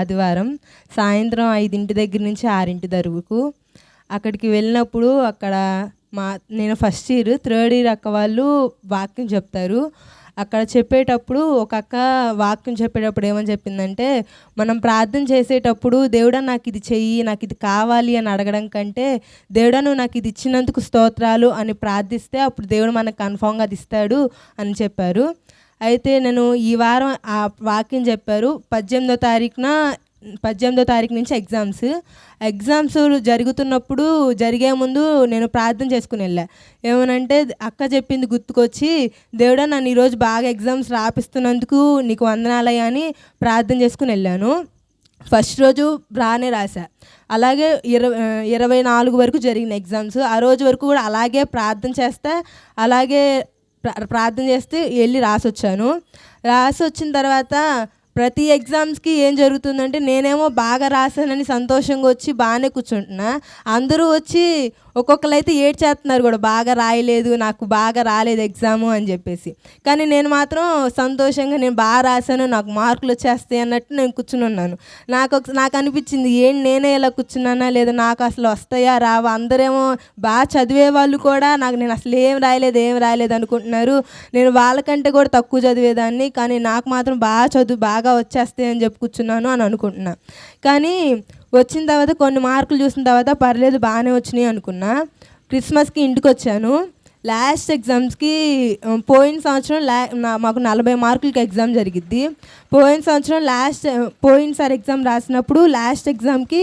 ఆదివారం సాయంత్రం 5 దగ్గర నుంచి 6 వరకు. అక్కడికి వెళ్ళినప్పుడు అక్కడ నేను ఫస్ట్ ఇయర్, థర్డ్ ఇయర్ అక్క వాళ్ళు వాక్యం చెప్తారు. అక్కడ చెప్పేటప్పుడు ఒక అక్క వాక్యం చెప్పేటప్పుడు ఏమని చెప్పిందంటే, మనం ప్రార్థన చేసేటప్పుడు దేవుడా నాకు ఇది చెయ్యి, నాకు ఇది కావాలి అని అడగడం కంటే, దేవుడా నువ్వు నాకు ఇది ఇచ్చినందుకు స్తోత్రాలు అని ప్రార్థిస్తే అప్పుడు దేవుడు మనకు కన్ఫామ్గా అది ఇస్తాడు అని చెప్పారు. అయితే నేను ఈ వారం ఆ వాక్యం చెప్పారు. 18వ తారీఖు నుంచి ఎగ్జామ్స్ జరుగుతున్నప్పుడు జరిగే ముందు నేను ప్రార్థన చేసుకుని వెళ్ళా. ఏమనంటే అక్క చెప్పింది గుర్తుకొచ్చి, దేవుడా నన్ను ఈరోజు బాగా ఎగ్జామ్స్ రాపిస్తున్నందుకు నీకు వందనాలయ్యా అని ప్రార్థన చేసుకుని వెళ్ళాను. ఫస్ట్ రోజు బాగానే రాశా. అలాగే 24 వరకు జరిగిన ఎగ్జామ్స్. ఆ రోజు వరకు కూడా అలాగే ప్రార్థన చేస్తే వెళ్ళి రాసొచ్చాను. రాసొచ్చిన తర్వాత ప్రతి ఎగ్జామ్స్కి ఏం జరుగుతుందంటే, నేనేమో బాగా రాశానని సంతోషంగా వచ్చి బాగానే కూర్చుంటున్నా. అందరూ వచ్చి ఒక్కొక్కరైతే ఏడ్చేస్తున్నారు కూడా, బాగా రాయలేదు, నాకు బాగా రాలేదు ఎగ్జాము అని చెప్పేసి. కానీ నేను మాత్రం సంతోషంగా నేను బాగా రాశాను, నాకు మార్కులు వచ్చేస్తాయి అన్నట్టు నేను కూర్చుని ఉన్నాను. నాకు అనిపించింది, నేనే ఇలా కూర్చున్నానా లేదా, నాకు అసలు వస్తాయా రావా, అందరేమో బాగా చదివే వాళ్ళు కూడా నేను అసలు ఏం రాయలేదు అనుకుంటున్నారు. నేను వాళ్ళకంటే కూడా తక్కువ చదివేదాన్ని, కానీ నాకు మాత్రం బాగా వచ్చేస్తాయి అని చెప్పి కూర్చున్నాను అని అనుకుంటున్నా. కానీ వచ్చిన తర్వాత కొన్ని మార్కులు చూసిన తర్వాత పర్లేదు బాగానే వచ్చినాయి అనుకున్నా. క్రిస్మస్కి ఇంటికి వచ్చాను. లాస్ట్ ఎగ్జామ్స్కి పోయిన సంవత్సరం మాకు 40 మార్కులకి ఎగ్జామ్ జరిగిద్ది. పోయినసారి ఎగ్జామ్ రాసినప్పుడు లాస్ట్ ఎగ్జామ్కి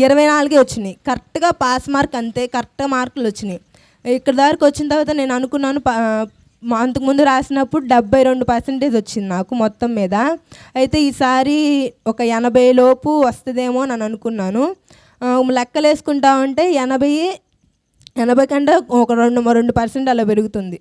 24 వచ్చినాయి. కరెక్ట్గా పాస్ మార్క్, అంతే కరెక్ట్గా మార్కులు వచ్చినాయి. ఇక్కడ దాకా వచ్చిన తర్వాత నేను అనుకున్నాను, అంతకుముందు రాసినప్పుడు 72% వచ్చింది నాకు మొత్తం మీద. అయితే ఈసారి ఒక 80 లోపు వస్తుందేమో అని అనుకున్నాను. లెక్కలు వేసుకుంటా ఉంటే 80 కంటే ఒక 2% అలా పెరుగుతుంది.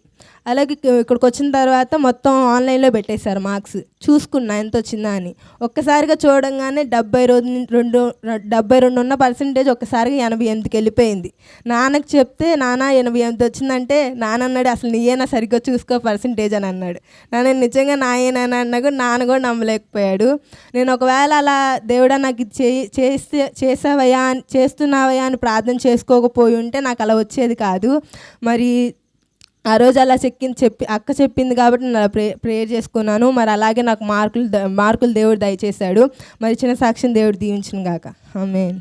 అలాగే ఇక్కడికి వచ్చిన తర్వాత మొత్తం ఆన్లైన్లో పెట్టేశారు మార్క్స్. చూసుకున్నా ఎంత వచ్చిందా అని. ఒక్కసారిగా చూడంగానే 72 ఉన్న పర్సెంటేజ్ ఒక్కసారిగా 88కి వెళ్ళిపోయింది. నాన్నకి చెప్తే, నాన్న 88 వచ్చిందంటే నాన్న అన్నాడు, అసలు నీయేనా సరిగ్గా చూసుకో పర్సెంటేజ్ అని అన్నాడు. నాన్న నిజంగా నాయనని అన్నా కూడా నాన్న కూడా నమ్మలేకపోయాడు. నేను ఒకవేళ అలా దేవుడా నాకు ఇది చేస్తున్నావయ్యా అని ప్రార్థన చేసుకోకపోయి ఉంటే నాకు అలా వచ్చేది కాదు. మరి ఆ రోజు అలా అక్క చెప్పింది కాబట్టి నేను అలా ప్రేయర్ చేసుకున్నాను. మరి అలాగే నాకు మార్కులు దేవుడు దయచేశాడు. మరి చిన్న సాక్ష్యం దేవుడు దీవించును గాక. ఆమేన్.